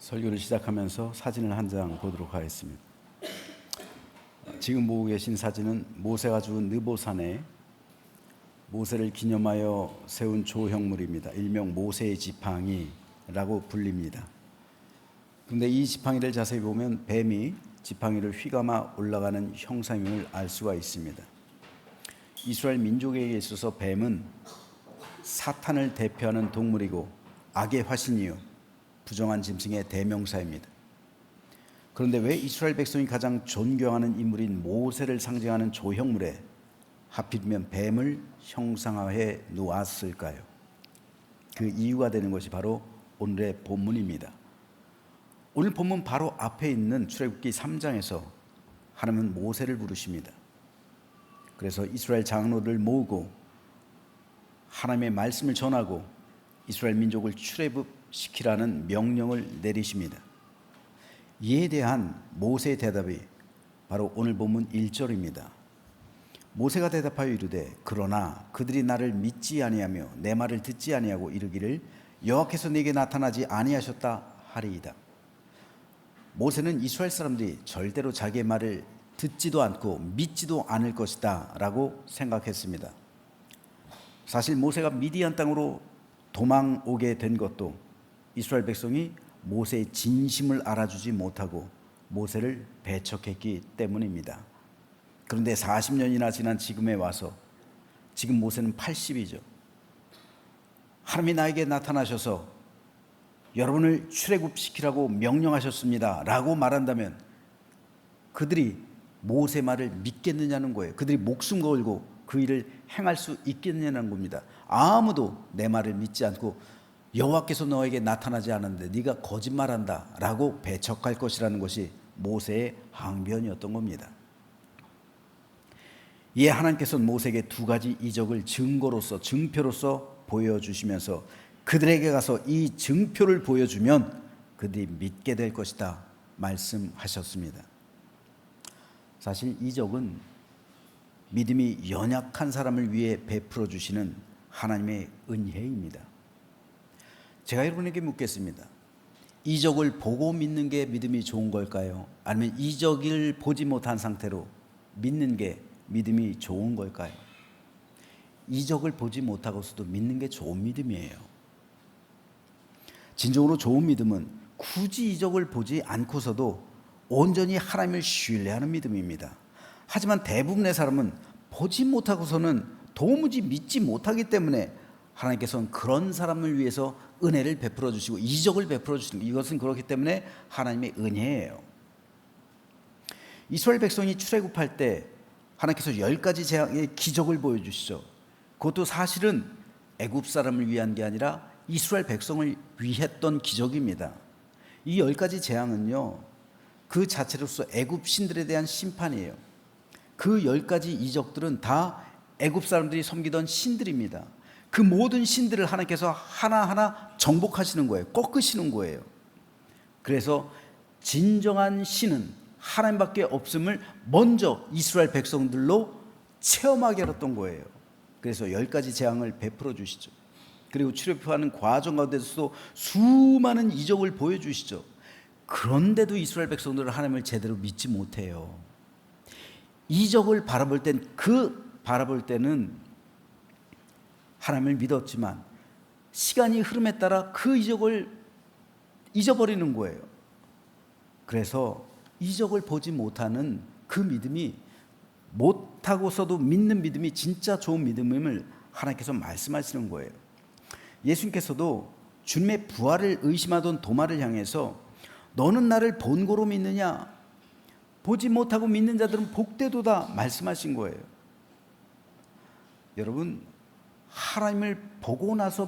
설교를 시작하면서 사진을 한 장 보도록 하겠습니다. 지금 보고 계신 사진은 모세가 죽은 느보산에 모세를 기념하여 세운 조형물입니다. 일명 모세의 지팡이라고 불립니다. 그런데 이 지팡이를 자세히 보면 뱀이 지팡이를 휘감아 올라가는 형상임을 알 수가 있습니다. 이스라엘 민족에게 있어서 뱀은 사탄을 대표하는 동물이고 악의 화신이요 부정한 짐승의 대명사입니다. 그런데 왜 이스라엘 백성이 가장 존경하는 인물인 모세를 상징하는 조형물에 하필이면 뱀을 형상화해 놓았을까요? 그 이유가 되는 것이 바로 오늘의 본문입니다. 오늘 본문 바로 앞에 있는 출애굽기 3장에서 하나님은 모세를 부르십니다. 그래서 이스라엘 장로를 모으고 하나님의 말씀을 전하고 이스라엘 민족을 출애굽시키라는 명령을 내리십니다. 이에 대한 모세의 대답이 바로 오늘 본문 1절입니다. 모세가 대답하여 이르되 그러나 그들이 나를 믿지 아니하며 내 말을 듣지 아니하고 이르기를 여호와께서 네게 나타나지 아니하셨다 하리이다. 모세는 이스라엘 사람들이 절대로 자기의 말을 듣지도 않고 믿지도 않을 것이다 라고 생각했습니다. 사실 모세가 미디안 땅으로 도망 오게 된 것도 이스라엘 백성이 모세의 진심을 알아주지 못하고 모세를 배척했기 때문입니다. 그런데 40년이나 지난 지금에 와서 지금 모세는 80이죠. 하나님이 나에게 나타나셔서 여러분을 출애굽시키라고 명령하셨습니다 라고 말한다면 그들이 모세 말을 믿겠느냐는 거예요. 그들이 목숨 걸고 그 일을 행할 수 있겠느냐는 겁니다. 아무도 내 말을 믿지 않고 여호와께서 너에게 나타나지 않았는데 네가 거짓말한다 라고 배척할 것이라는 것이 모세의 항변이었던 겁니다. 이에 하나님께서는 모세에게 두 가지 이적을 증거로서 증표로서 보여주시면서 그들에게 가서 이 증표를 보여주면 그들이 믿게 될 것이다 말씀하셨습니다. 사실 이적은 믿음이 연약한 사람을 위해 베풀어 주시는 하나님의 은혜입니다. 제가 여러분에게 묻겠습니다. 이적을 보고 믿는 게 믿음이 좋은 걸까요? 아니면 이적을 보지 못한 상태로 믿는 게 믿음이 좋은 걸까요? 이적을 보지 못하고서도 믿는 게 좋은 믿음이에요. 진정으로 좋은 믿음은 굳이 이적을 보지 않고서도 온전히 하나님을 신뢰하는 믿음입니다. 하지만 대부분의 사람은 보지 못하고서는 도무지 믿지 못하기 때문에 하나님께서는 그런 사람을 위해서 은혜를 베풀어 주시고 이적을 베풀어 주시는 이것은 그렇기 때문에 하나님의 은혜예요. 이스라엘 백성이 출애굽할 때 하나님께서 10가지 재앙의 기적을 보여주시죠. 그것도 사실은 애굽 사람을 위한 게 아니라 이스라엘 백성을 위했던 기적입니다. 이 10가지 재앙은요 그 자체로서 애굽 신들에 대한 심판이에요. 그 10가지 이적들은 다 애굽 사람들이 섬기던 신들입니다. 그 모든 신들을 하나님께서 하나하나 정복하시는 거예요. 꺾으시는 거예요. 그래서 진정한 신은 하나님밖에 없음을 먼저 이스라엘 백성들로 체험하게 했던 거예요. 그래서 10가지 재앙을 베풀어 주시죠. 그리고 출애굽하는 과정 가운데서도 수많은 이적을 보여주시죠. 그런데도 이스라엘 백성들은 하나님을 제대로 믿지 못해요. 이적을 바라볼 때는 하나님을 믿었지만 시간이 흐름에 따라 그 이적을 잊어버리는 거예요. 그래서 이적을 보지 못하는 그 믿음이 못하고서도 믿는 믿음이 진짜 좋은 믿음임을 하나님께서 말씀하시는 거예요. 예수님께서도 주님의 부활을 의심하던 도마를 향해서 너는 나를 본고로 믿느냐? 보지 못하고 믿는 자들은 복되도다 말씀하신 거예요. 여러분 하나님을 보고 나서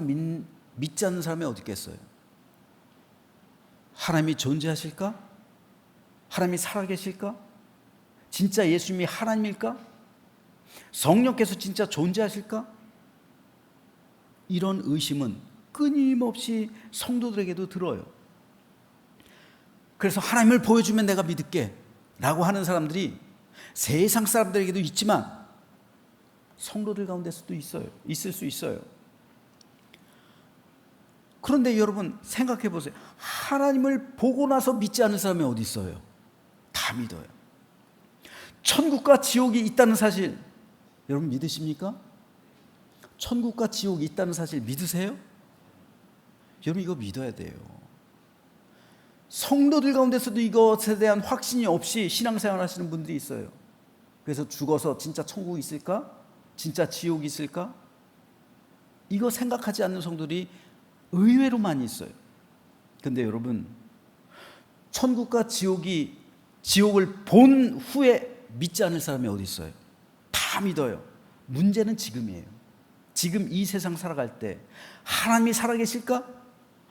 믿지 않는 사람이 어디 있겠어요? 하나님이 존재하실까? 하나님이 살아계실까? 진짜 예수님이 하나님일까? 성령께서 진짜 존재하실까? 이런 의심은 끊임없이 성도들에게도 들어요. 그래서 하나님을 보여주면 내가 믿을게 라고 하는 사람들이 세상 사람들에게도 있지만 성도들 가운데서도 있을 수 있어요. 그런데 여러분 생각해 보세요. 하나님을 보고 나서 믿지 않는 사람이 어디 있어요? 다 믿어요. 천국과 지옥이 있다는 사실 여러분 믿으십니까? 천국과 지옥이 있다는 사실 믿으세요? 여러분 이거 믿어야 돼요. 성도들 가운데서도 이것에 대한 확신이 없이 신앙생활 하시는 분들이 있어요. 그래서 죽어서 진짜 천국이 있을까? 진짜 지옥이 있을까? 이거 생각하지 않는 성도들이 의외로 많이 있어요. 근데 여러분 천국과 지옥을 본 후에 믿지 않을 사람이 어디 있어요? 다 믿어요. 문제는 지금이에요. 지금 이 세상 살아갈 때 하나님이 살아계실까?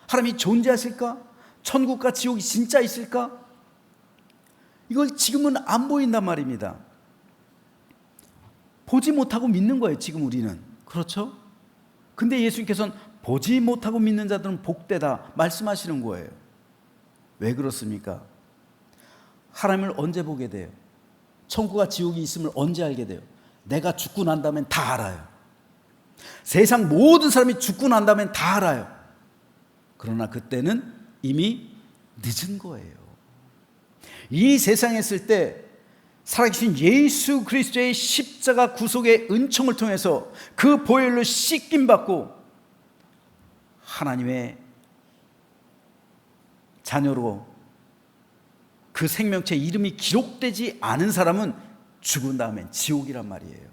하나님이 존재하실까? 천국과 지옥이 진짜 있을까? 이걸 지금은 안 보인단 말입니다. 보지 못하고 믿는 거예요, 지금 우리는. 그렇죠? 근데 예수님께서는 보지 못하고 믿는 자들은 복되다 말씀하시는 거예요. 왜 그렇습니까? 하나님을 언제 보게 돼요? 천국과 지옥이 있음을 언제 알게 돼요? 내가 죽고 난 다음엔 다 알아요. 세상 모든 사람이 죽고 난 다음엔 다 알아요. 그러나 그때는 이미 늦은 거예요. 이 세상에 있을 때 살아계신 예수 그리스도의 십자가 구속의 은총을 통해서 그 보혈로 씻김 받고 하나님의 자녀로 그 생명체 이름이 기록되지 않은 사람은 죽은 다음엔 지옥이란 말이에요.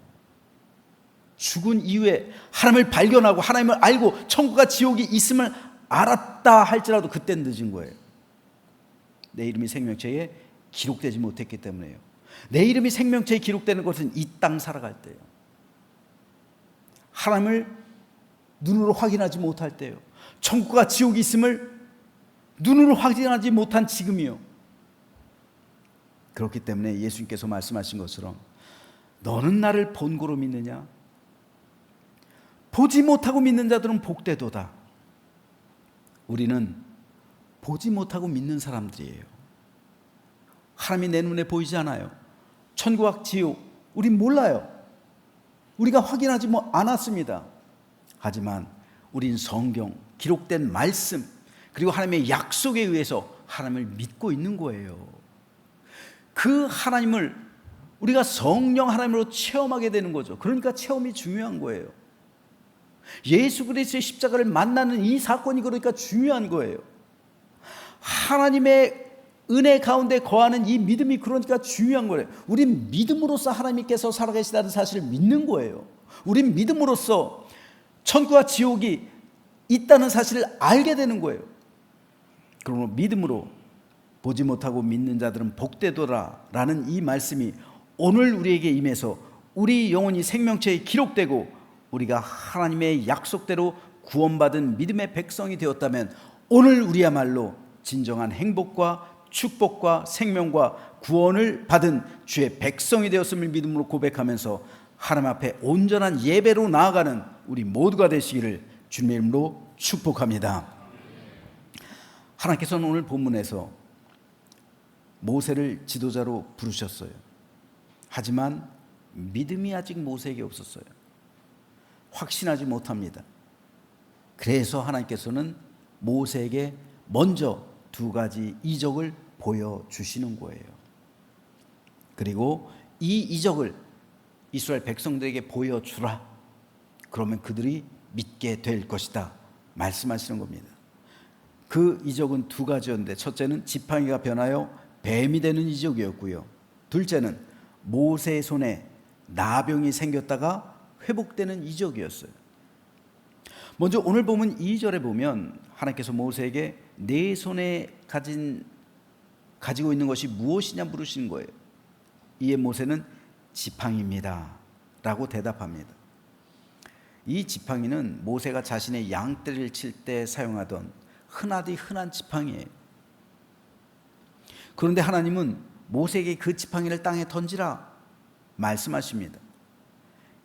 죽은 이후에 하나님을 발견하고 하나님을 알고 천국과 지옥이 있음을 알았다 할지라도 그땐 늦은 거예요. 내 이름이 생명체에 기록되지 못했기 때문에요. 내 이름이 생명체에 기록되는 것은 이 땅 살아갈 때요. 하나님을 눈으로 확인하지 못할 때요. 천국과 지옥이 있음을 눈으로 확인하지 못한 지금이요. 그렇기 때문에 예수님께서 말씀하신 것처럼 너는 나를 본고로 믿느냐? 보지 못하고 믿는 자들은 복되도다. 우리는 보지 못하고 믿는 사람들이에요. 하나님이 내 눈에 보이지 않아요. 천국과 지옥 우린 몰라요. 우리가 확인하지 않았습니다. 하지만 우린 성경 기록된 말씀 그리고 하나님의 약속에 의해서 하나님을 믿고 있는 거예요. 그 하나님을 우리가 성령 하나님으로 체험하게 되는 거죠. 그러니까 체험이 중요한 거예요. 예수 그리스도의 십자가를 만나는 이 사건이 그러니까 중요한 거예요. 하나님의 은혜 가운데 거하는 이 믿음이 그러니까 중요한 거예요. 우린 믿음으로써 하나님께서 살아계시다는 사실을 믿는 거예요. 우린 믿음으로써 천국과 지옥이 있다는 사실을 알게 되는 거예요. 그러므로 믿음으로 보지 못하고 믿는 자들은 복되도다 라는 이 말씀이 오늘 우리에게 임해서 우리 영혼이 생명체에 기록되고 우리가 하나님의 약속대로 구원받은 믿음의 백성이 되었다면 오늘 우리야말로 진정한 행복과 축복과 생명과 구원을 받은 주의 백성이 되었음을 믿음으로 고백하면서 하나님 앞에 온전한 예배로 나아가는 우리 모두가 되시기를 주님의 이름으로 축복합니다. 하나님께서는 오늘 본문에서 모세를 지도자로 부르셨어요. 하지만 믿음이 아직 모세에게 없었어요. 확신하지 못합니다. 그래서 하나님께서는 모세에게 먼저 두 가지 이적을 보여주시는 거예요. 그리고 이 이적을 이스라엘 백성들에게 보여주라. 그러면 그들이 믿게 될 것이다 말씀하시는 겁니다. 그 이적은 두 가지였는데 첫째는 지팡이가 변하여 뱀이 되는 이적이었고요. 둘째는 모세의 손에 나병이 생겼다가 회복되는 이적이었어요. 먼저 오늘 보면 2절에 보면 하나님께서 모세에게 내 손에 가지고 있는 것이 무엇이냐 물으시는 거예요. 이에 모세는 지팡이입니다 라고 대답합니다. 이 지팡이는 모세가 자신의 양떼를 칠 때 사용하던 흔하디 흔한 지팡이에요. 그런데 하나님은 모세에게 그 지팡이를 땅에 던지라 말씀하십니다.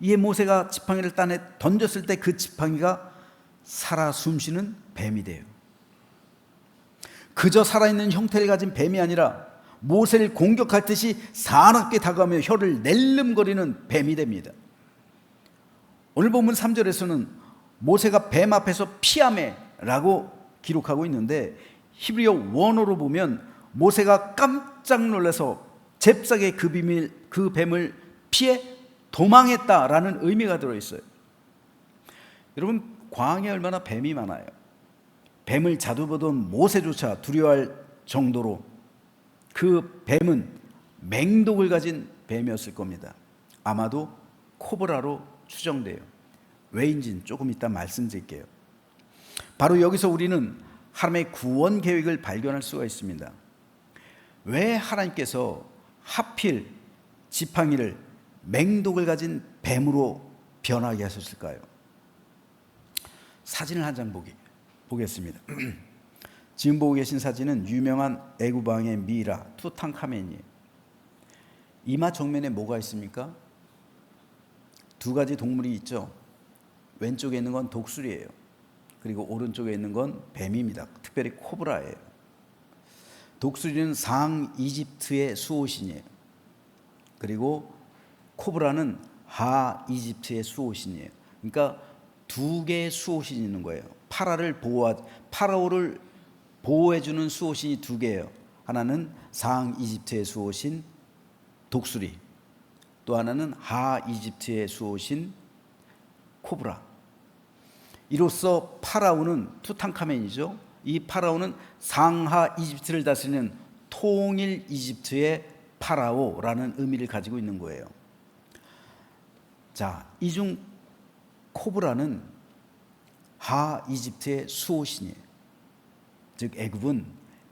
이에 모세가 지팡이를 땅에 던졌을 때 그 지팡이가 살아 숨쉬는 뱀이 돼요. 그저 살아있는 형태를 가진 뱀이 아니라 모세를 공격할 듯이 사납게 다가오며 혀를 낼름거리는 뱀이 됩니다. 오늘 본문 3절에서는 모세가 뱀 앞에서 피하매 라고 기록하고 있는데 히브리어 원어로 보면 모세가 깜짝 놀라서 잽싸게 그 뱀을 피해 도망했다라는 의미가 들어있어요. 여러분, 광야에 얼마나 뱀이 많아요. 뱀을 자두보던 모세조차 두려워할 정도로 그 뱀은 맹독을 가진 뱀이었을 겁니다. 아마도 코브라로 추정돼요. 왜인지는 조금 이따 말씀드릴게요. 바로 여기서 우리는 하나님의 구원 계획을 발견할 수가 있습니다. 왜 하나님께서 하필 지팡이를 맹독을 가진 뱀으로 변하게 하셨을까요? 사진을 한 장 보겠습니다. 지금 보고 계신 사진은 유명한 애굽 왕의 미라 투탕카멘이에요. 이마 정면에 뭐가 있습니까? 두 가지 동물이 있죠. 왼쪽에 있는 건 독수리예요. 그리고 오른쪽에 있는 건 뱀입니다. 특별히 코브라예요. 독수리는 상 이집트의 수호신이에요. 그리고 코브라는 하 이집트의 수호신이에요. 그러니까 두 개의 수호신이 있는 거예요. 파라오를 보호해주는 수호신이 두 개예요. 하나는 상 이집트의 수호신 독수리, 또 하나는 하 이집트의 수호신 코브라. 이로써 파라오는 투탕카멘이죠. 이 파라오는 상하 이집트를 다스리는 통일 이집트의 파라오라는 의미를 가지고 있는 거예요. 자, 이 중 코브라는 하 이집트의 수호신이에요. 즉 애굽은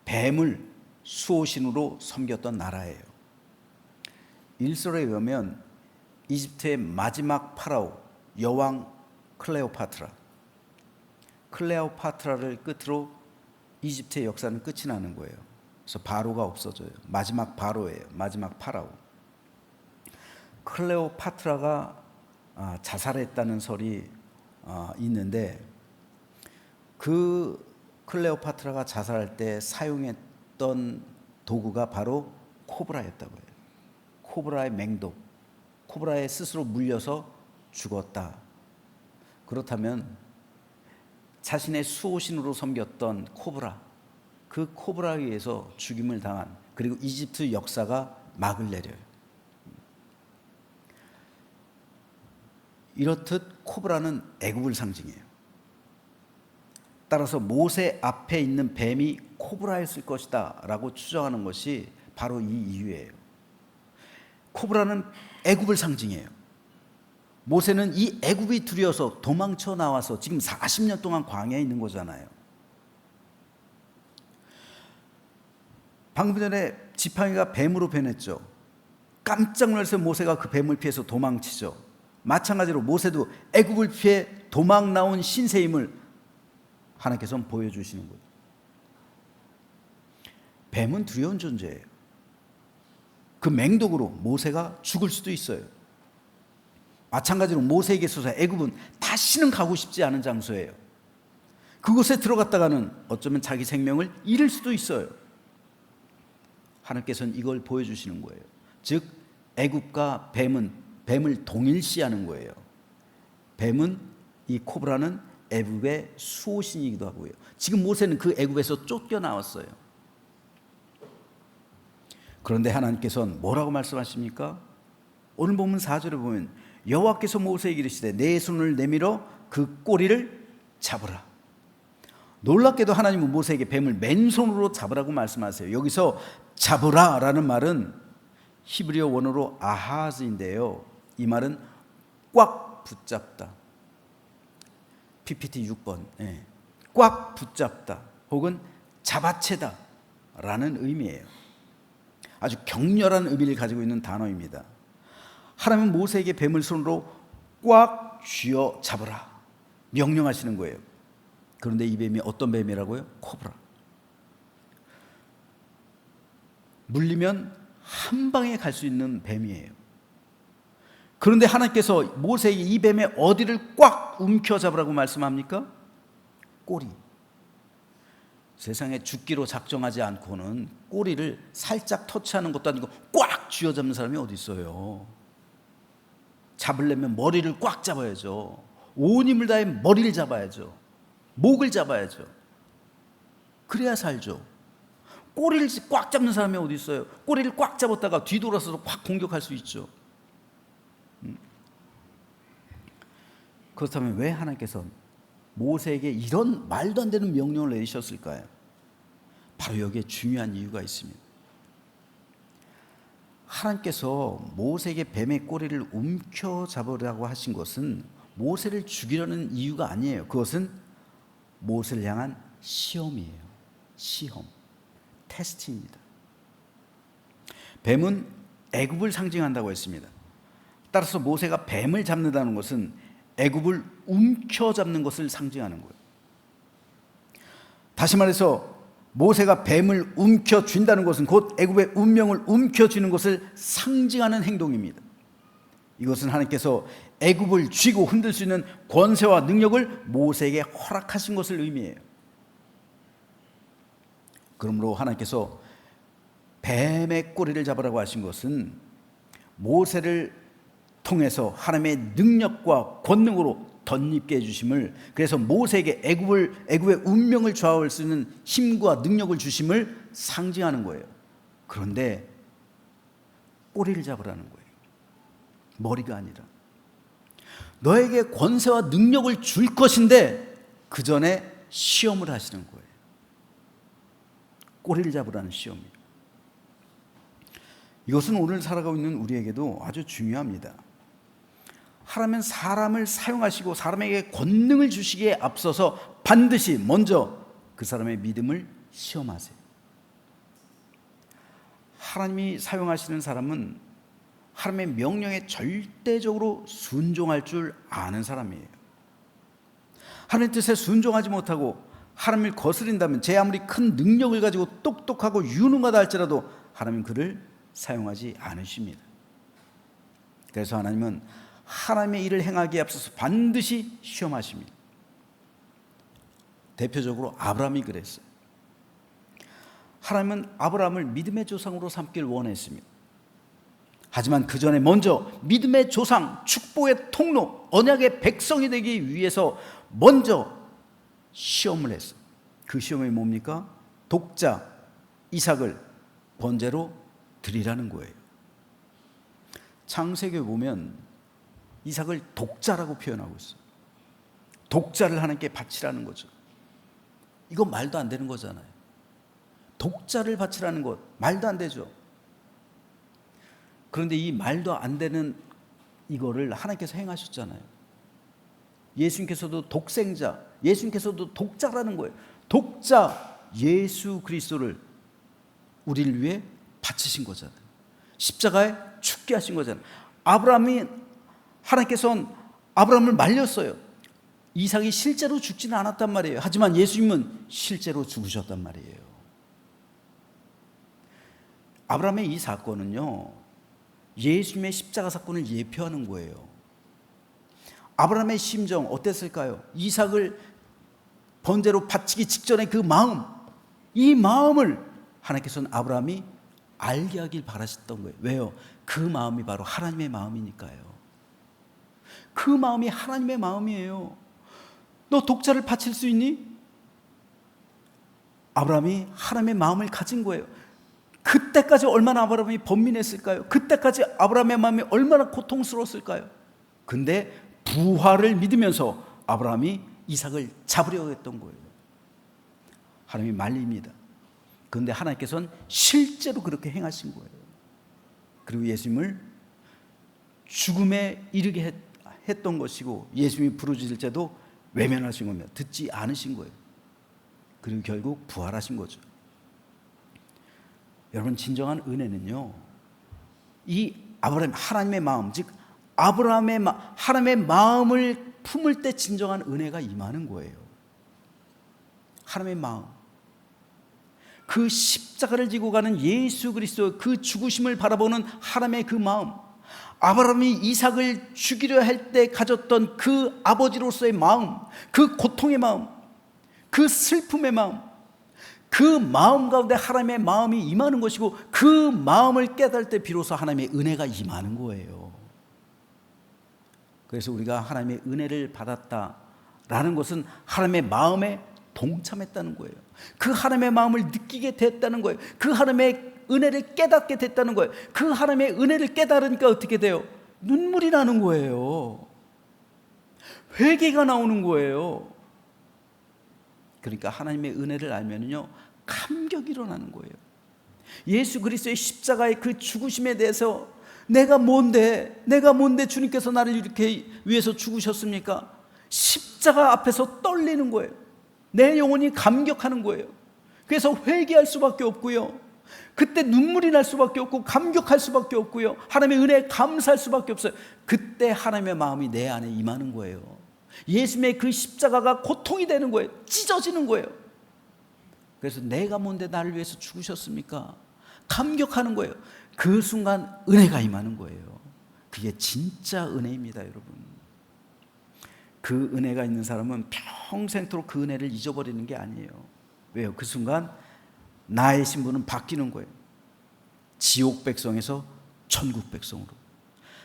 뱀을 수호신으로 섬겼던 나라예요. 일설에 의하면 이집트의 마지막 파라오 여왕 클레오파트라를 끝으로 이집트의 역사는 끝이 나는 거예요. 그래서 바로가 없어져요. 마지막 바로예요. 마지막 파라오. 클레오파트라가 자살했다는 설이 있는데, 그 클레오파트라가 자살할 때 사용했던 도구가 바로 코브라였다고 해요. 코브라의 맹독, 코브라에 스스로 물려서 죽었다. 그렇다면 자신의 수호신으로 섬겼던 코브라, 그 코브라에 의해서 죽임을 당한, 그리고 이집트 역사가 막을 내려요. 이렇듯 코브라는 애굽을 상징해요. 따라서 모세 앞에 있는 뱀이 코브라였을 것이다 라고 추정하는 것이 바로 이 이유예요. 코브라는 애굽을 상징해요. 모세는 이 애굽이 두려워서 도망쳐 나와서 지금 40년 동안 광야에 있는 거잖아요. 방금 전에 지팡이가 뱀으로 변했죠. 깜짝 놀라서 모세가 그 뱀을 피해서 도망치죠. 마찬가지로 모세도 애굽을 피해 도망 나온 신세임을 하나님께서는 보여주시는 거예요. 뱀은 두려운 존재예요. 그 맹독으로 모세가 죽을 수도 있어요. 마찬가지로 모세에게 있어서 애굽은 다시는 가고 싶지 않은 장소예요. 그곳에 들어갔다가는 어쩌면 자기 생명을 잃을 수도 있어요. 하나님께서는 이걸 보여주시는 거예요. 즉 애굽과 뱀을 동일시하는 거예요. 뱀은, 이 코브라는 애굽의 수호신이기도 하고요. 지금 모세는 그 애굽에서 쫓겨나왔어요. 그런데 하나님께서는 뭐라고 말씀하십니까? 오늘 본문 4절에 보면 여호와께서 모세에게 이르시되 내 손을 내밀어 그 꼬리를 잡으라. 놀랍게도 하나님은 모세에게 뱀을 맨손으로 잡으라고 말씀하세요. 여기서 잡으라라는 말은 히브리어 원어로 아하즈인데요. 이 말은 꽉 붙잡다. PPT 6번. 꽉 붙잡다 혹은 잡아채다 라는 의미예요. 아주 격렬한 의미를 가지고 있는 단어입니다. 하나님은 모세에게 뱀을 손으로 꽉 쥐어 잡으라 명령하시는 거예요. 그런데 이 뱀이 어떤 뱀이라고요? 코브라. 물리면 한 방에 갈 수 있는 뱀이에요. 그런데 하나님께서 모세에게 이 뱀의 어디를 꽉 움켜잡으라고 말씀합니까? 꼬리. 세상에 죽기로 작정하지 않고는 꼬리를 살짝 터치하는 것도 아니고 꽉 쥐어잡는 사람이 어디 있어요? 잡으려면 머리를 꽉 잡아야죠. 온 힘을 다해 머리를 잡아야죠. 목을 잡아야죠. 그래야 살죠. 꼬리를 꽉 잡는 사람이 어디 있어요? 꼬리를 꽉 잡았다가 뒤돌아서도 확 공격할 수 있죠. 그렇다면 왜 하나님께서 모세에게 이런 말도 안 되는 명령을 내리셨을까요? 바로 여기에 중요한 이유가 있습니다. 하나님께서 모세에게 뱀의 꼬리를 움켜잡으라고 하신 것은 모세를 죽이려는 이유가 아니에요. 그것은 모세를 향한 시험이에요. 시험, 테스트입니다. 뱀은 애굽을 상징한다고 했습니다. 따라서 모세가 뱀을 잡는다는 것은 애굽을 움켜잡는 것을 상징하는 거예요. 다시 말해서 모세가 뱀을 움켜쥔다는 것은 곧 애굽의 운명을 움켜쥐는 것을 상징하는 행동입니다. 이것은 하나님께서 애굽을 쥐고 흔들 수 있는 권세와 능력을 모세에게 허락하신 것을 의미해요. 그러므로 하나님께서 뱀의 꼬리를 잡으라고 하신 것은 모세를 통해서 하나님의 능력과 권능으로 덧입게 해주심을, 그래서 모세에게 애굽의 운명을 좌우할 수 있는 힘과 능력을 주심을 상징하는 거예요. 그런데 꼬리를 잡으라는 거예요. 머리가 아니라. 너에게 권세와 능력을 줄 것인데 그 전에 시험을 하시는 거예요. 꼬리를 잡으라는 시험이에요. 이것은 오늘 살아가고 있는 우리에게도 아주 중요합니다. 하나님은 사람을 사용하시고 사람에게 권능을 주시기에 앞서서 반드시 먼저 그 사람의 믿음을 시험하세요. 하나님이 사용하시는 사람은 하나님의 명령에 절대적으로 순종할 줄 아는 사람이에요. 하나님의 뜻에 순종하지 못하고 하나님을 거스린다면 제 아무리 큰 능력을 가지고 똑똑하고 유능하다 할지라도 하나님은 그를 사용하지 않으십니다. 그래서 하나님은 하나님의 일을 행하기에 앞서서 반드시 시험하십니다. 대표적으로 아브라함이 그랬어요. 하나님은 아브라함을 믿음의 조상으로 삼길 원했습니다. 하지만 그 전에 먼저 믿음의 조상, 축복의 통로, 언약의 백성이 되기 위해서 먼저 시험을 했어요. 그 시험이 뭡니까? 독자 이삭을 번제로 드리라는 거예요. 창세기에 보면 이삭을 독자라고 표현하고 있어요. 독자를 하나님께 바치라는 거죠. 이건 말도 안 되는 거잖아요. 독자를 바치라는 것 말도 안 되죠. 그런데 이 말도 안 되는 이거를 하나님께서 행하셨잖아요. 예수님께서도 독생자, 예수님께서도 독자라는 거예요. 독자 예수 그리스도를 우리를 위해 바치신 거잖아요. 십자가에 죽게 하신 거잖아요. 하나님께서는 아브라함을 말렸어요. 이삭이 실제로 죽지는 않았단 말이에요. 하지만 예수님은 실제로 죽으셨단 말이에요. 아브라함의 이 사건은요, 예수님의 십자가 사건을 예표하는 거예요. 아브라함의 심정 어땠을까요? 이삭을 번제로 바치기 직전에 그 마음, 이 마음을 하나님께서는 아브라함이 알게 하길 바라셨던 거예요. 왜요? 그 마음이 바로 하나님의 마음이니까요. 그 마음이 하나님의 마음이에요. 너 독자를 바칠 수 있니? 아브라함이 하나님의 마음을 가진 거예요. 그때까지 얼마나 아브라함이 번민했을까요? 그때까지 아브라함의 마음이 얼마나 고통스러웠을까요? 근데 부활을 믿으면서 아브라함이 이삭을 잡으려고 했던 거예요. 하나님이 말립니다. 그런데 하나님께서는 실제로 그렇게 행하신 거예요. 그리고 예수님을 죽음에 이르게 했던 것이고, 예수님이 부르짖을 때도 외면하신 겁니다. 듣지 않으신 거예요. 그리고 결국 부활하신 거죠. 여러분, 진정한 은혜는요, 이 아브라함, 하나님의 마음, 즉 하나님의 마음을 품을 때 진정한 은혜가 임하는 거예요. 하나님의 마음, 그 십자가를 지고 가는 예수 그리스도, 그 죽으심을 바라보는 하나님의 그 마음, 아브라함이 이삭을 죽이려 할 때 가졌던 그 아버지로서의 마음, 그 고통의 마음, 그 슬픔의 마음, 그 마음 가운데 하나님의 마음이 임하는 것이고, 그 마음을 깨달을 때 비로소 하나님의 은혜가 임하는 거예요. 그래서 우리가 하나님의 은혜를 받았다라고 라는 것은 하나님의 마음에 동참했다는 거예요. 그 하나님의 마음을 느끼게 됐다는 거예요. 그 하나님의 은혜를 깨닫게 됐다는 거예요. 그 하나님의 은혜를 깨달으니까 어떻게 돼요? 눈물이 나는 거예요. 회개가 나오는 거예요. 그러니까 하나님의 은혜를 알면요, 감격이 일어나는 거예요. 예수 그리스도의 십자가의 그 죽으심에 대해서 내가 뭔데 주님께서 나를 이렇게 위해서 죽으셨습니까? 십자가 앞에서 떨리는 거예요. 내 영혼이 감격하는 거예요. 그래서 회개할 수밖에 없고요, 그때 눈물이 날 수밖에 없고 감격할 수밖에 없고요, 하나님의 은혜에 감사할 수밖에 없어요. 그때 하나님의 마음이 내 안에 임하는 거예요. 예수님의 그 십자가가 고통이 되는 거예요. 찢어지는 거예요. 그래서 내가 뭔데 나를 위해서 죽으셨습니까? 감격하는 거예요. 그 순간 은혜가 임하는 거예요. 그게 진짜 은혜입니다, 여러분. 그 은혜가 있는 사람은 평생토록 그 은혜를 잊어버리는 게 아니에요. 왜요? 그 순간 나의 신분은 바뀌는 거예요. 지옥 백성에서 천국 백성으로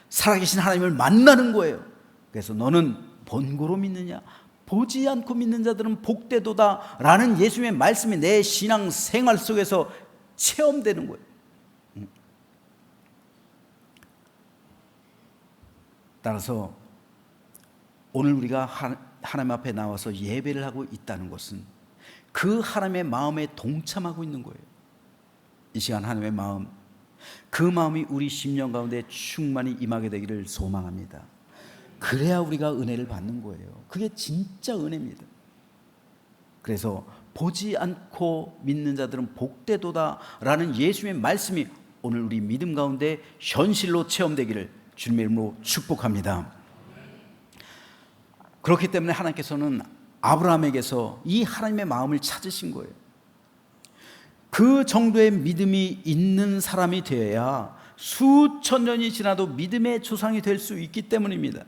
살아계신 하나님을 만나는 거예요. 그래서 너는 본고로 믿느냐? 보지 않고 믿는 자들은 복되도다 라는 예수님의 말씀이 내 신앙 생활 속에서 체험되는 거예요. 따라서 오늘 우리가 하나님 앞에 나와서 예배를 하고 있다는 것은 그 하나님의 마음에 동참하고 있는 거예요. 이 시간 하나님의 마음, 그 마음이 우리 심령 가운데 충만히 임하게 되기를 소망합니다. 그래야 우리가 은혜를 받는 거예요. 그게 진짜 은혜입니다. 그래서 보지 않고 믿는 자들은 복되도다 라는 예수님의 말씀이 오늘 우리 믿음 가운데 현실로 체험되기를 주님의 이름으로 축복합니다. 그렇기 때문에 하나님께서는 아브라함에게서 이 하나님의 마음을 찾으신 거예요. 그 정도의 믿음이 있는 사람이 되어야 수천 년이 지나도 믿음의 조상이 될 수 있기 때문입니다.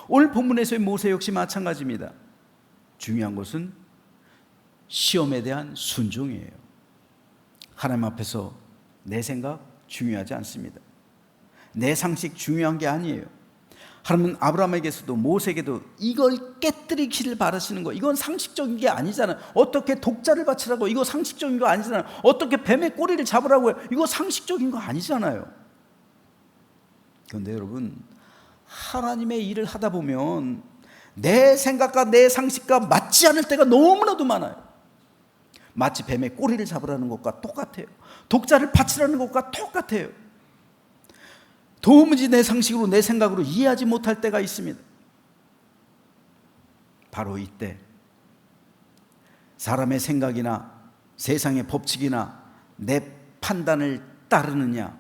오늘 본문에서의 모세 역시 마찬가지입니다. 중요한 것은 시험에 대한 순종이에요. 하나님 앞에서 내 생각 중요하지 않습니다. 내 상식 중요한 게 아니에요. 하나님은 아브라함에게서도 모세에게도 이걸 깨뜨리기를 바라시는 거예요. 이건 상식적인 게 아니잖아요. 어떻게 독자를 바치라고, 이거 상식적인 거 아니잖아요. 어떻게 뱀의 꼬리를 잡으라고요, 이거 상식적인 거 아니잖아요. 그런데 여러분, 하나님의 일을 하다 보면 내 생각과 내 상식과 맞지 않을 때가 너무나도 많아요. 마치 뱀의 꼬리를 잡으라는 것과 똑같아요. 독자를 바치라는 것과 똑같아요. 도무지 내 상식으로 내 생각으로 이해하지 못할 때가 있습니다. 바로 이때 사람의 생각이나 세상의 법칙이나 내 판단을 따르느냐,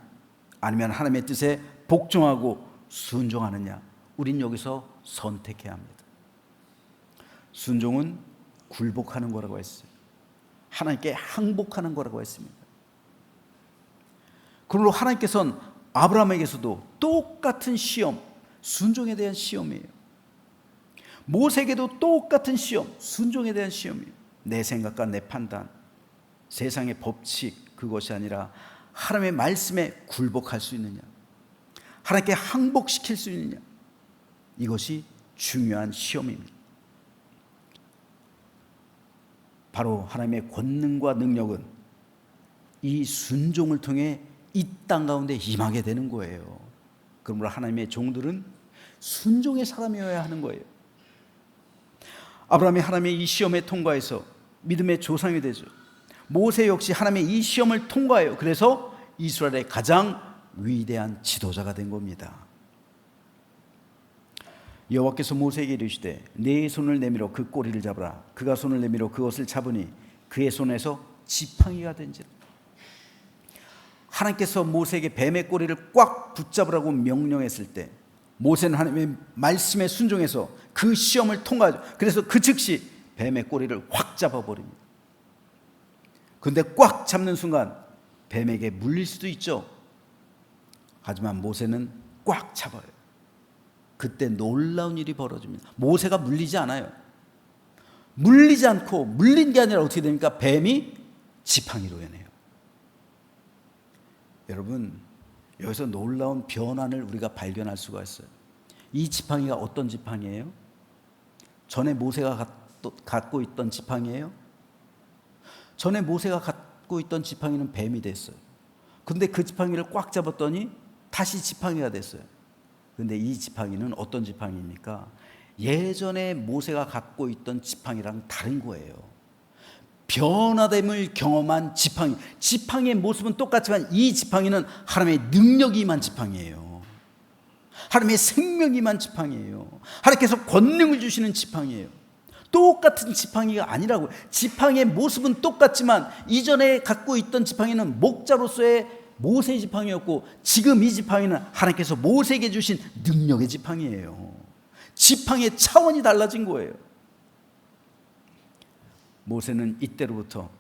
아니면 하나님의 뜻에 복종하고 순종하느냐, 우린 여기서 선택해야 합니다. 순종은 굴복하는 거라고 했어요. 하나님께 항복하는 거라고 했습니다. 그러므로 하나님께서는 아브라함에게서도 똑같은 시험, 순종에 대한 시험이에요. 모세에게도 똑같은 시험, 순종에 대한 시험이에요. 내 생각과 내 판단, 세상의 법칙, 그것이 아니라 하나님의 말씀에 굴복할 수 있느냐, 하나님께 항복시킬 수 있느냐, 이것이 중요한 시험입니다. 바로 하나님의 권능과 능력은 이 순종을 통해 이 땅 가운데 임하게 되는 거예요. 그러므로 하나님의 종들은 순종의 사람이어야 하는 거예요. 아브라함이 하나님의 이 시험에 통과해서 믿음의 조상이 되죠. 모세 역시 하나님의 이 시험을 통과해요. 그래서 이스라엘의 가장 위대한 지도자가 된 겁니다. 여호와께서 모세에게 이르시되 네 손을 내밀어 그 꼬리를 잡으라. 그가 손을 내밀어 그것을 잡으니 그의 손에서 지팡이가 된지라. 하나님께서 모세에게 뱀의 꼬리를 꽉 붙잡으라고 명령했을 때 모세는 하나님의 말씀에 순종해서 그 시험을 통과하죠. 그래서 그 즉시 뱀의 꼬리를 확 잡아버립니다. 그런데 꽉 잡는 순간 뱀에게 물릴 수도 있죠. 하지만 모세는 꽉 잡아요. 그때 놀라운 일이 벌어집니다. 모세가 물리지 않아요. 물리지 않고, 물린 게 아니라 어떻게 됩니까? 뱀이 지팡이로 해내요. 여러분, 여기서 놀라운 변환을 우리가 발견할 수가 있어요. 이 지팡이가 어떤 지팡이예요? 전에 모세가 갖고 있던 지팡이예요? 전에 모세가 갖고 있던 지팡이는 뱀이 됐어요. 근데 그 지팡이를 꽉 잡았더니 다시 지팡이가 됐어요. 근데 이 지팡이는 어떤 지팡이입니까? 예전에 모세가 갖고 있던 지팡이랑 다른 거예요. 변화됨을 경험한 지팡이. 지팡이의 모습은 똑같지만 이 지팡이는 하나님의 능력이 임한 지팡이에요. 하나님의 생명이 임한 지팡이에요. 하나님께서 권능을 주시는 지팡이에요. 똑같은 지팡이가 아니라고. 지팡이의 모습은 똑같지만 이전에 갖고 있던 지팡이는 목자로서의 모세의 지팡이였고, 지금 이 지팡이는 하나님께서 모세에게 주신 능력의 지팡이에요. 지팡이의 차원이 달라진 거예요. 모세는 이때로부터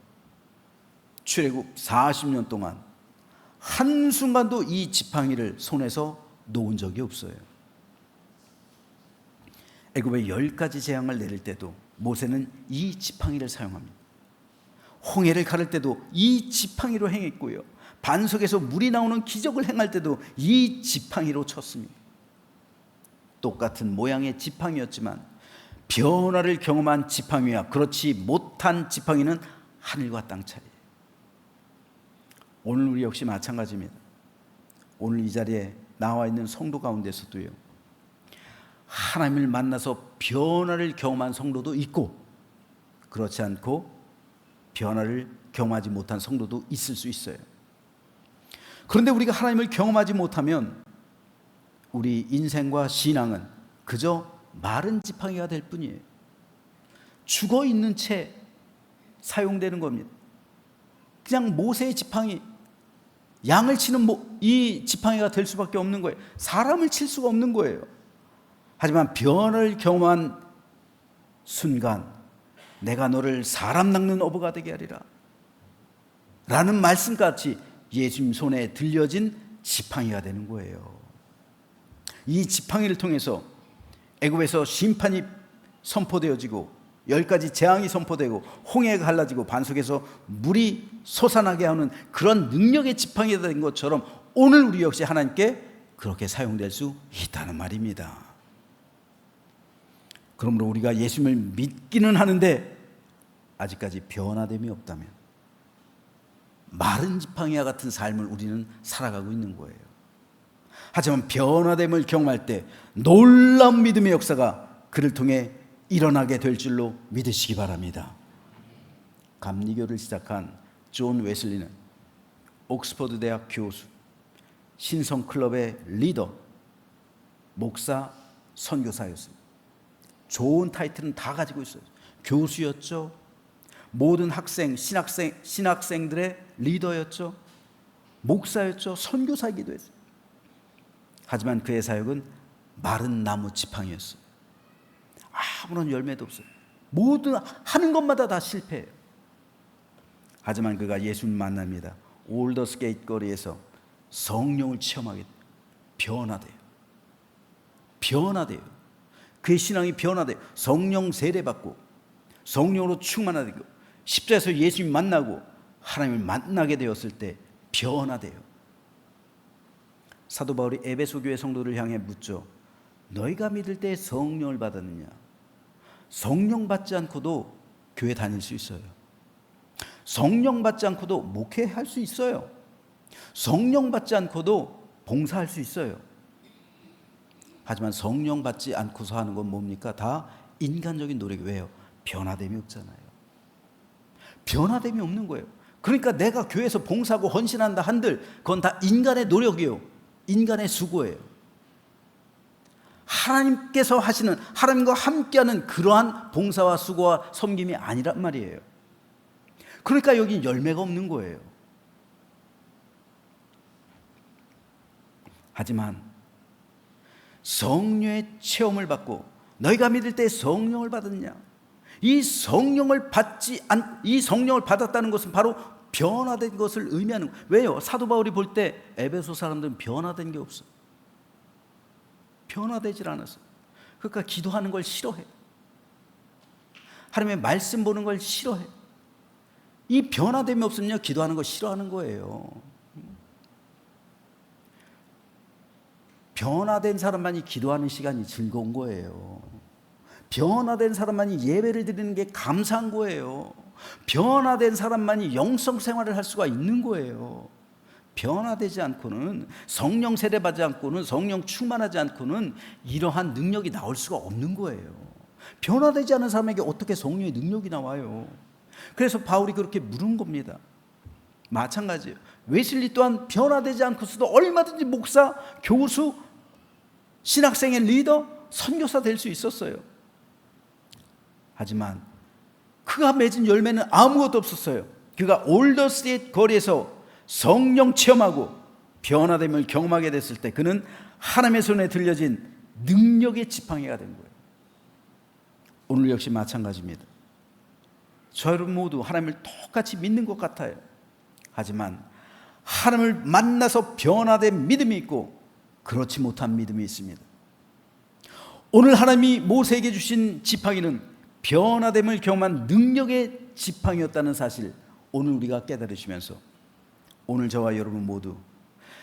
출애굽 40년 동안 한순간도 이 지팡이를 손에서 놓은 적이 없어요. 애굽에 10가지 재앙을 내릴 때도 모세는 이 지팡이를 사용합니다. 홍해를 가를 때도 이 지팡이로 행했고요. 반석에서 물이 나오는 기적을 행할 때도 이 지팡이로 쳤습니다. 똑같은 모양의 지팡이였지만 변화를 경험한 지팡이와 그렇지 못한 지팡이는 하늘과 땅 차이예요. 오늘 우리 역시 마찬가지입니다. 오늘 이 자리에 나와 있는 성도 가운데서도요, 하나님을 만나서 변화를 경험한 성도도 있고, 그렇지 않고 변화를 경험하지 못한 성도도 있을 수 있어요. 그런데 우리가 하나님을 경험하지 못하면 우리 인생과 신앙은 그저 마른 지팡이가 될 뿐이에요. 죽어 있는 채 사용되는 겁니다. 그냥 모세의 지팡이, 양을 치는 이 지팡이가 될 수밖에 없는 거예요. 사람을 칠 수가 없는 거예요. 하지만 변화를 경험한 순간 내가 너를 사람 낚는 어부가 되게 하리라 라는 말씀같이 예수님 손에 들려진 지팡이가 되는 거예요. 이 지팡이를 통해서 애굽에서 심판이 선포되어지고 10가지 재앙이 선포되고 홍해가 갈라지고 반석에서 물이 솟아나게 하는 그런 능력의 지팡이가 된 것처럼 오늘 우리 역시 하나님께 그렇게 사용될 수 있다는 말입니다. 그러므로 우리가 예수님을 믿기는 하는데 아직까지 변화됨이 없다면 마른 지팡이와 같은 삶을 우리는 살아가고 있는 거예요. 하지만 변화됨을 경험할 때 놀라운 믿음의 역사가 그를 통해 일어나게 될 줄로 믿으시기 바랍니다. 감리교를 시작한 존 웨슬리는 옥스퍼드 대학 교수, 신성클럽의 리더, 목사, 선교사였습니다. 좋은 타이틀은 다 가지고 있어요. 교수였죠. 모든 학생, 신학생들의 리더였죠. 목사였죠. 선교사이기도 했어요. 하지만 그의 사역은 마른 나무 지팡이였어요. 아무런 열매도 없어요. 모든 하는 것마다 다 실패해요. 하지만 그가 예수님 만납니다. 올더스게이트 거리에서 성령을 체험하게 돼요. 변화돼요. 그의 신앙이 변화돼요. 성령 세례받고 성령으로 충만하고 십자에서 예수님 만나고 하나님을 만나게 되었을 때 변화돼요. 사도 바울이 에베소 교회 성도를 향해 묻죠. 너희가 믿을 때 성령을 받았느냐? 성령 받지 않고도 교회 다닐 수 있어요. 성령 받지 않고도 목회할 수 있어요. 성령 받지 않고도 봉사할 수 있어요. 하지만 성령 받지 않고서 하는 건 뭡니까? 다 인간적인 노력이. 왜요? 변화됨이 없잖아요. 변화됨이 없는 거예요. 그러니까 내가 교회에서 봉사하고 헌신한다 한들 그건 다 인간의 노력이에요. 인간의 수고예요. 하나님께서 하시는, 하나님과 함께하는 그러한 봉사와 수고와 섬김이 아니란 말이에요. 그러니까 여기 열매가 없는 거예요. 하지만 성령의 체험을 받고 너희가 믿을 때 성령을 받았냐? 이 성령을 받았다는 것은 바로 변화된 것을 의미하는 거예요. 왜요? 사도 바울이 볼 때 에베소 사람들은 변화된 게 없어. 변화되질 않았어. 그러니까 기도하는 걸 싫어해. 하나님의 말씀 보는 걸 싫어해. 이 변화됨이 없으면 기도하는 거 싫어하는 거예요. 변화된 사람만이 기도하는 시간이 즐거운 거예요. 변화된 사람만이 예배를 드리는 게 감사한 거예요. 변화된 사람만이 영성 생활을 할 수가 있는 거예요. 변화되지 않고는, 성령 세례받지 않고는, 성령 충만하지 않고는 이러한 능력이 나올 수가 없는 거예요. 변화되지 않은 사람에게 어떻게 성령의 능력이 나와요? 그래서 바울이 그렇게 물은 겁니다. 마찬가지예요. 웨슬리 또한 변화되지 않고서도 얼마든지 목사, 교수, 신학생의 리더, 선교사 될 수 있었어요. 하지만 그가 맺은 열매는 아무것도 없었어요. 그가 올더스테이트 거리에서 성령 체험하고 변화됨을 경험하게 됐을 때 그는 하나님의 손에 들려진 능력의 지팡이가 된 거예요. 오늘 역시 마찬가지입니다. 저 여러분 모두 하나님을 똑같이 믿는 것 같아요. 하지만 하나님을 만나서 변화된 믿음이 있고 그렇지 못한 믿음이 있습니다. 오늘 하나님이 모세에게 주신 지팡이는 변화됨을 경험한 능력의 지팡이였다는 사실, 오늘 우리가 깨달으시면서 오늘 저와 여러분 모두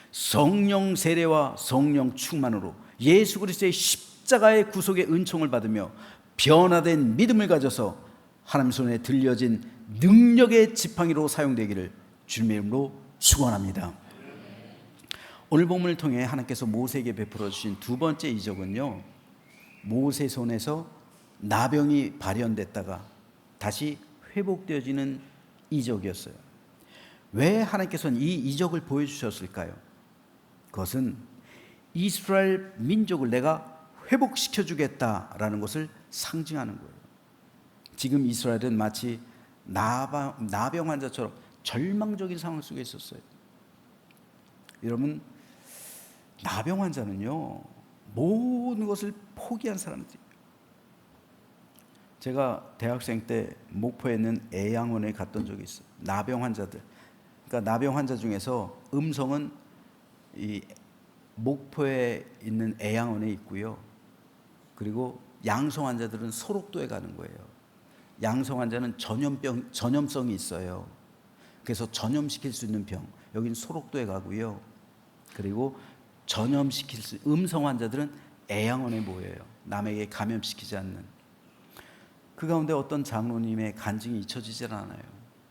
성령 세례와 성령 충만으로 예수 그리스도의 십자가의 구속의 은총을 받으며 변화된 믿음을 가져서 하나님 손에 들려진 능력의 지팡이로 사용되기를 주님의 이름으로 축원합니다. 오늘 본문을 통해 하나님께서 모세에게 베풀어 주신 두 번째 이적은요, 모세 손에서 나병이 발현됐다가 다시 회복되어지는 이적이었어요. 왜 하나님께서는 이 이적을 보여주셨을까요? 그것은 이스라엘 민족을 내가 회복시켜주겠다라는 것을 상징하는 거예요. 지금 이스라엘은 마치 나병 환자처럼 절망적인 상황 속에 있었어요. 여러분, 나병 환자는요, 모든 것을 포기한 사람들이에요. 제가 대학생 때 목포에 있는 애양원에 갔던 적이 있어요. 나병 환자들. 그러니까 나병 환자 중에서 음성은 이 목포에 있는 애양원에 있고요. 그리고 양성 환자들은 소록도에 가는 거예요. 양성 환자는 전염성이 있어요. 그래서 전염시킬 수 있는 병, 여기는 소록도에 가고요. 그리고 전염시킬 수, 음성 환자들은 애양원에 모여요. 남에게 감염시키지 않는. 그 가운데 어떤 장로님의 간증이 잊혀지질 않아요.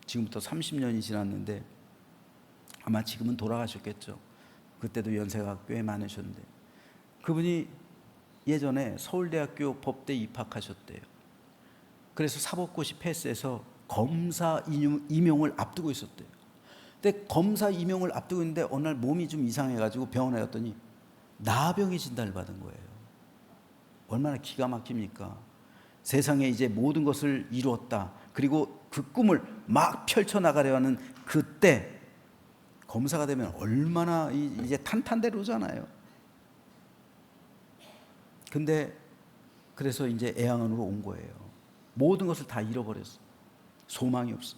지금부터 30년이 지났는데 아마 지금은 돌아가셨겠죠. 그때도 연세가 꽤 많으셨는데 그분이 예전에 서울대학교 법대 입학하셨대요. 그래서 사법고시 패스해서 검사 임용을 앞두고 있었대요. 근데 검사 임용을 앞두고 있는데 어느 날 몸이 좀 이상해가지고 병원에 갔더니 나병의 진단을 받은 거예요. 얼마나 기가 막힙니까? 세상에 이제 모든 것을 이루었다. 그리고 그 꿈을 막 펼쳐나가려 하는 그때 검사가 되면 얼마나 이제 탄탄대로잖아요. 근데 그래서 이제 애양원으로 온 거예요. 모든 것을 다 잃어버렸어. 소망이 없어.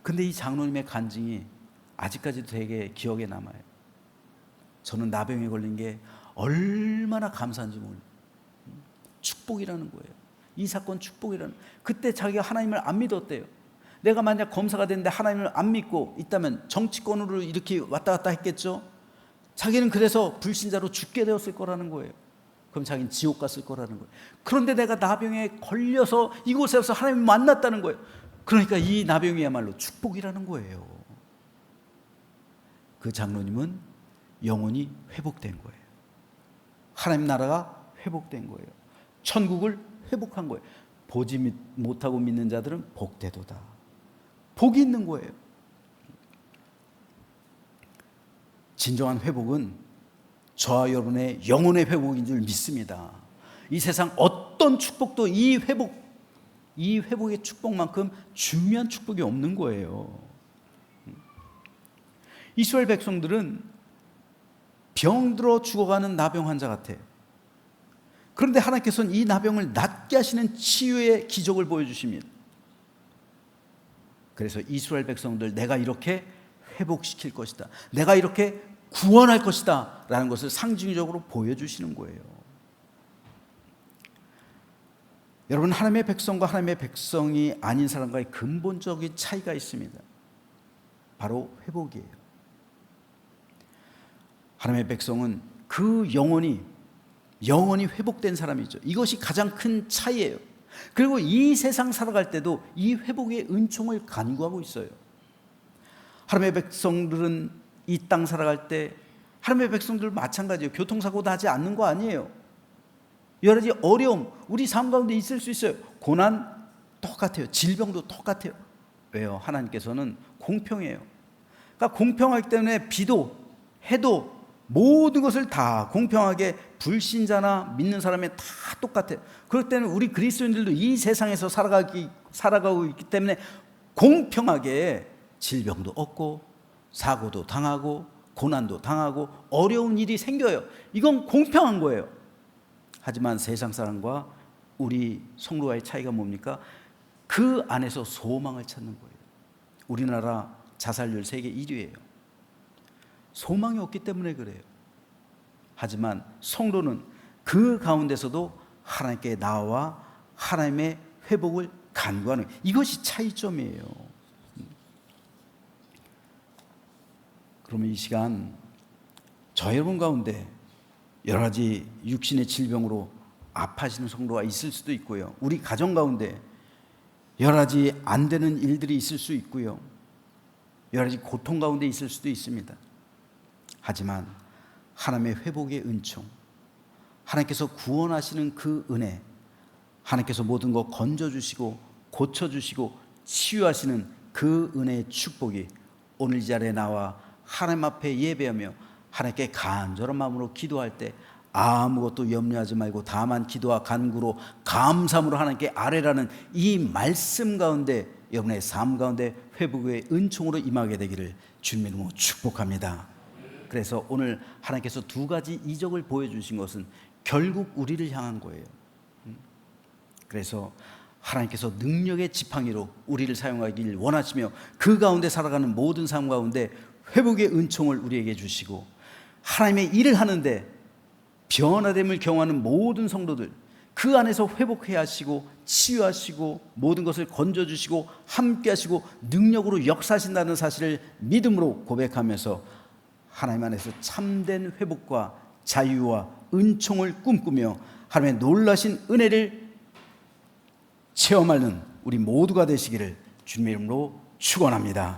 근데 이 장로님의 간증이 아직까지도 되게 기억에 남아요. 저는 나병에 걸린 게 얼마나 감사한지 몰라요. 축복이라는 거예요. 이 사건 축복이라는. 그때 자기가 하나님을 안 믿었대요. 내가 만약 검사가 됐는데 하나님을 안 믿고 있다면 정치권으로 이렇게 왔다 갔다 했겠죠. 자기는 그래서 불신자로 죽게 되었을 거라는 거예요. 그럼 자기는 지옥 갔을 거라는 거예요. 그런데 내가 나병에 걸려서 이곳에서 하나님을 만났다는 거예요. 그러니까 이 나병이야말로 축복이라는 거예요. 그 장로님은 영혼이 회복된 거예요. 하나님 나라가 회복된 거예요. 천국을 회복한 거예요. 보지 못하고 믿는 자들은 복되도다. 복이 있는 거예요. 진정한 회복은 저와 여러분의 영혼의 회복인 줄 믿습니다. 이 세상 어떤 축복도 이 회복의 축복만큼 중요한 축복이 없는 거예요. 이스라엘 백성들은 병들어 죽어가는 나병 환자 같아요. 그런데 하나님께서는 이 나병을 낫게 하시는 치유의 기적을 보여주십니다. 그래서 이스라엘 백성들, 내가 이렇게 회복시킬 것이다, 내가 이렇게 구원할 것이다 라는 것을 상징적으로 보여주시는 거예요. 여러분, 하나님의 백성과 하나님의 백성이 아닌 사람과의 근본적인 차이가 있습니다. 바로 회복이에요. 하나님의 백성은 그 영혼이 영원히 회복된 사람이죠. 이것이 가장 큰 차이예요. 그리고 이 세상 살아갈 때도 이 회복의 은총을 간구하고 있어요. 하나님의 백성들은 이 땅 살아갈 때 하나님의 백성들 마찬가지예요. 교통사고 나지 않는 거 아니에요. 여러 가지 어려움 우리 삶 가운데 있을 수 있어요. 고난 똑같아요. 질병도 똑같아요. 왜요? 하나님께서는 공평해요. 그러니까 공평하기 때문에 비도 해도 모든 것을 다 공평하게 불신자나 믿는 사람에 다 똑같아요. 그럴 때는 우리 그리스도인들도 이 세상에서 살아가고 있기 때문에 공평하게 질병도 없고 사고도 당하고 고난도 당하고 어려운 일이 생겨요. 이건 공평한 거예요. 하지만 세상 사람과 우리 성도와의 차이가 뭡니까? 그 안에서 소망을 찾는 거예요. 우리나라 자살률 세계 1위예요. 소망이 없기 때문에 그래요. 하지만 성도는 그 가운데서도 하나님께 나와 하나님의 회복을 간구하는, 이것이 차이점이에요. 그러면 이 시간 저 여러분 가운데 여러 가지 육신의 질병으로 아파하시는 성도가 있을 수도 있고요. 우리 가정 가운데 여러 가지 안 되는 일들이 있을 수 있고요. 여러 가지 고통 가운데 있을 수도 있습니다. 하지만 하나님의 회복의 은총, 하나님께서 구원하시는 그 은혜, 하나님께서 모든 거 건져주시고 고쳐주시고 치유하시는 그 은혜의 축복이 오늘 이 자리에 나와 하나님 앞에 예배하며 하나님께 간절한 마음으로 기도할 때 아무것도 염려하지 말고 다만 기도와 간구로 감사함으로 하나님께 아뢰라는 이 말씀 가운데 여러분의 삶 가운데 회복의 은총으로 임하게 되기를 주님의 이름으로 축복합니다. 그래서 오늘 하나님께서 두 가지 이적을 보여주신 것은 결국 우리를 향한 거예요. 그래서 하나님께서 능력의 지팡이로 우리를 사용하기를 원하시며 그 가운데 살아가는 모든 삶 가운데 회복의 은총을 우리에게 주시고 하나님의 일을 하는데 변화됨을 경험하는 모든 성도들 그 안에서 회복해야 하시고 치유하시고 모든 것을 건져주시고 함께하시고 능력으로 역사하신다는 사실을 믿음으로 고백하면서 하나님 안에서 참된 회복과 자유와 은총을 꿈꾸며 하나님의 놀라신 은혜를 체험하는 우리 모두가 되시기를 주님의 이름으로 축원합니다.